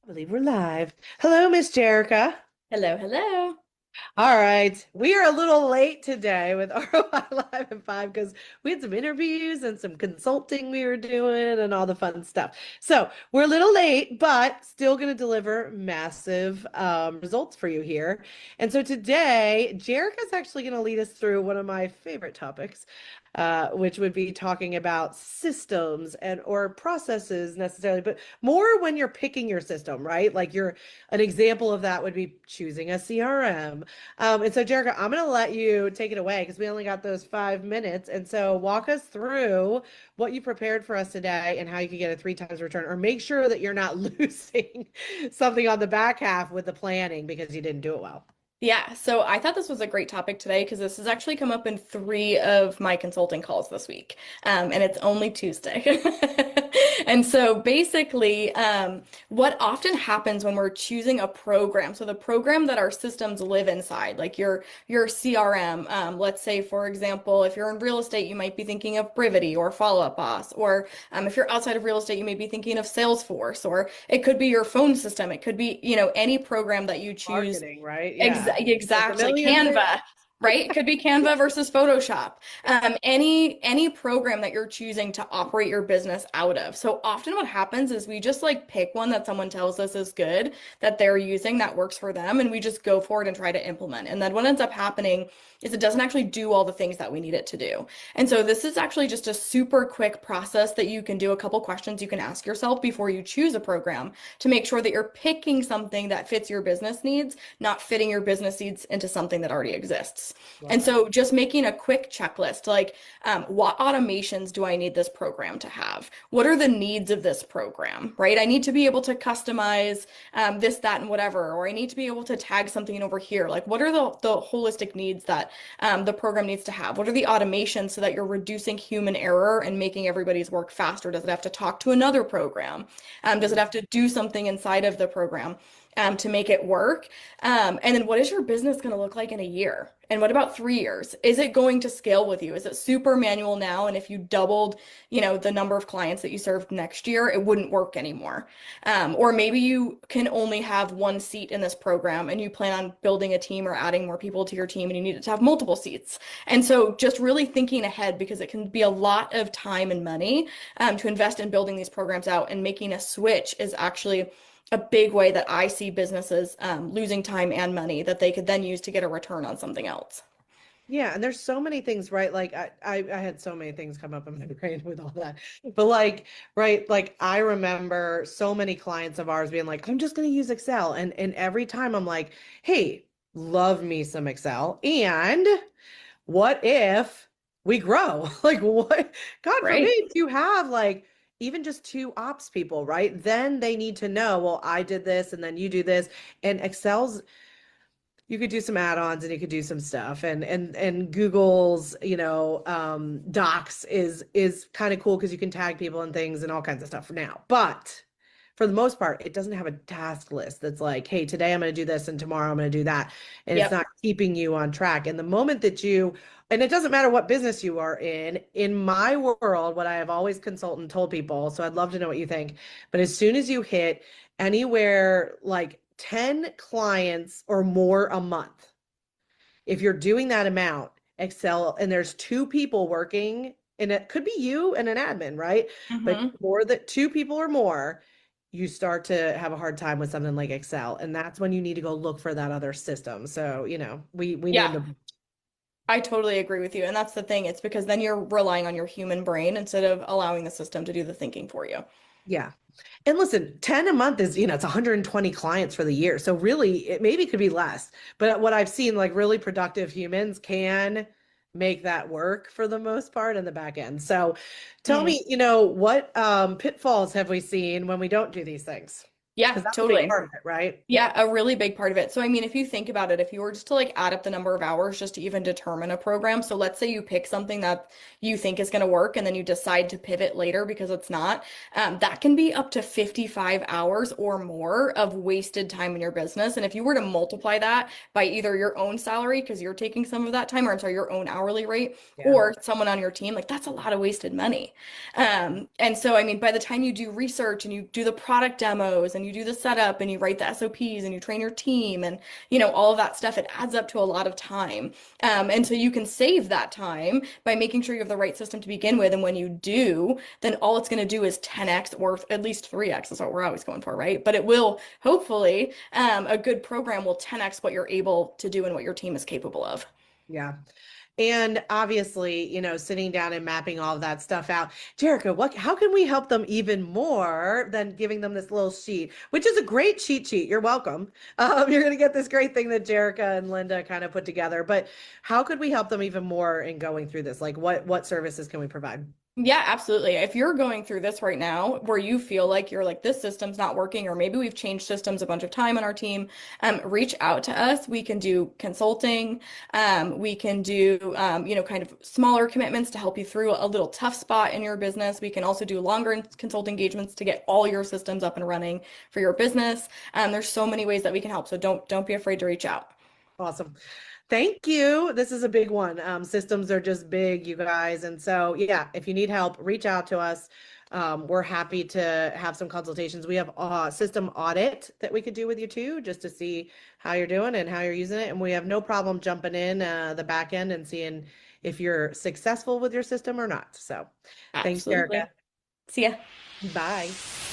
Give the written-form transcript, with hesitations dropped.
I believe we're live. Hello, Miss Jerica. Hello, hello. All right. We are a little late today with ROI Live at 5 because we had some interviews and some consulting we were doing and all the fun stuff. So we're a little late, but still going to deliver massive results for you here. And so today, Jerica's actually going to lead us through one of my favorite topics, which would be talking about systems and or processes necessarily, but more when you're picking your system, right? Like you're an example of that would be choosing a CRM. And so, Jerica, I'm going to let you take it away because we only got those 5 minutes. And so, walk us through what you prepared for us today and how you can get a three times return, or make sure that you're not losing something on the back half with the planning because you didn't do it well. Yeah, so I thought this was a great topic today because this has actually come up in three of my consulting calls this week, and it's only Tuesday. And so basically, what often happens when we're choosing a program, so the program that our systems live inside, like your CRM, let's say, for example, if you're in real estate, you might be thinking of Brivity or Follow Up Boss, or if you're outside of real estate, you may be thinking of Salesforce, or it could be your phone system. It could be, any program that you choose. Marketing, right? Yeah. Like a Exactly. million things. Canva, right? It could be Canva versus Photoshop. Any program that you're choosing to operate your business out of. So often what happens is we just like pick one that someone tells us is good, that they're using, that works for them, and we just go for it and try to implement. And then what ends up happening is it doesn't actually do all the things that we need it to do. And so this is actually just a super quick process that you can do, a couple questions you can ask yourself before you choose a program to make sure that you're picking something that fits your business needs, not fitting your business needs into something that already exists. Love And that. so just making a quick checklist, like what automations do I need this program to have? What are the needs of this program, right? I need to be able to customize this, that, and whatever, or I need to be able to tag something in over here. Like, what are the holistic needs that the program needs to have? What are the automations so that you're reducing human error and making everybody's work faster? Does it have to talk to another program? Does it have to do something inside of the program to make it work? And then what is your business going to look like in a year? And what about 3 years? Is it going to scale with you? Is it super manual now? And if you doubled, the number of clients that you served next year, it wouldn't work anymore. Or maybe you can only have one seat in this program and you plan on building a team or adding more people to your team and you need it to have multiple seats. And so just really thinking ahead, because it can be a lot of time and money to invest in building these programs out, and making a switch is actually a big way that I see businesses losing time and money that they could then use to get a return on something else. Yeah, and there's so many things, right? Like I had so many things come up in my brain with all that. But like, right, like I remember so many clients of ours being like, I'm just gonna use Excel. And every time I'm like, hey, love me some Excel. And what if we grow? Like what, God Right? forbid you have like even just two ops people, right? Then they need to know, well, I did this and then you do this. And Excel's you could do some add-ons and you could do some stuff and Google's docs is kind of cool because you can tag people and things and all kinds of stuff for now, but for the most part it doesn't have a task list that's like, hey, today I'm going to do this and tomorrow I'm going to do that, and it's Yep. not keeping you on track. And the moment that you, and it doesn't matter what business you are in my world, what I have always consulted and told people, so I'd love to know what you think, but as soon as you hit anywhere like 10 clients or more a month, if you're doing that amount, Excel, and there's two people working, and it could be you and an admin, right? But Hmm. more than two people or more, you start to have a hard time with something like Excel. And that's when you need to go look for that other system. So, we Yeah, named them. I totally agree with you. And that's the thing. It's because then you're relying on your human brain instead of allowing the system to do the thinking for you. Yeah. And listen, 10 a month is, it's 120 clients for the year. So really, it maybe could be less. But what I've seen, like really productive humans can make that work for the most part in the back end. So tell Mm. me, what pitfalls have we seen when we don't do these things? Yeah, Because that's a big totally. part of it, right? Yeah, a really big part of it. So, I mean, if you think about it, if you were just to like add up the number of hours just to even determine a program, so let's say you pick something that you think is going to work and then you decide to pivot later because it's not, that can be up to 55 hours or more of wasted time in your business. And if you were to multiply that by either your own salary, because you're taking some of that time, or I'm sorry, your own hourly rate, Yeah. or someone on your team, like that's a lot of wasted money. And so, I mean, by the time you do research and you do the product demos and and you do the setup and you write the SOPs and you train your team and all of that stuff, it adds up to a lot of time. And so you can save that time by making sure you have the right system to begin with. And when you do, then all it's going to do is 10x or at least 3x is what we're always going for, right? But it will hopefully, a good program will 10x what you're able to do and what your team is capable of. Yeah. And obviously, sitting down and mapping all of that stuff out. Jerica, how can we help them even more than giving them this little sheet, which is a great cheat sheet. You're welcome. You're going to get this great thing that Jerica and Linda kind of put together. But how could we help them even more in going through this? Like what services can we provide? Yeah, absolutely. If you're going through this right now where you feel like you're like, this system's not working, or maybe we've changed systems a bunch of time on our team, reach out to us. We can do consulting. We can do, kind of smaller commitments to help you through a little tough spot in your business. We can also do longer consult engagements to get all your systems up and running for your business. There's so many ways that we can help. So don't be afraid to reach out. Awesome. Thank you. This is a big one. Systems are just big, you guys. And so, yeah, if you need help, reach out to us. We're happy to have some consultations. We have a system audit that we could do with you too, just to see how you're doing and how you're using it. And we have no problem jumping in the back end and seeing if you're successful with your system or not. So thanks, Erica. Absolutely. See ya. Bye.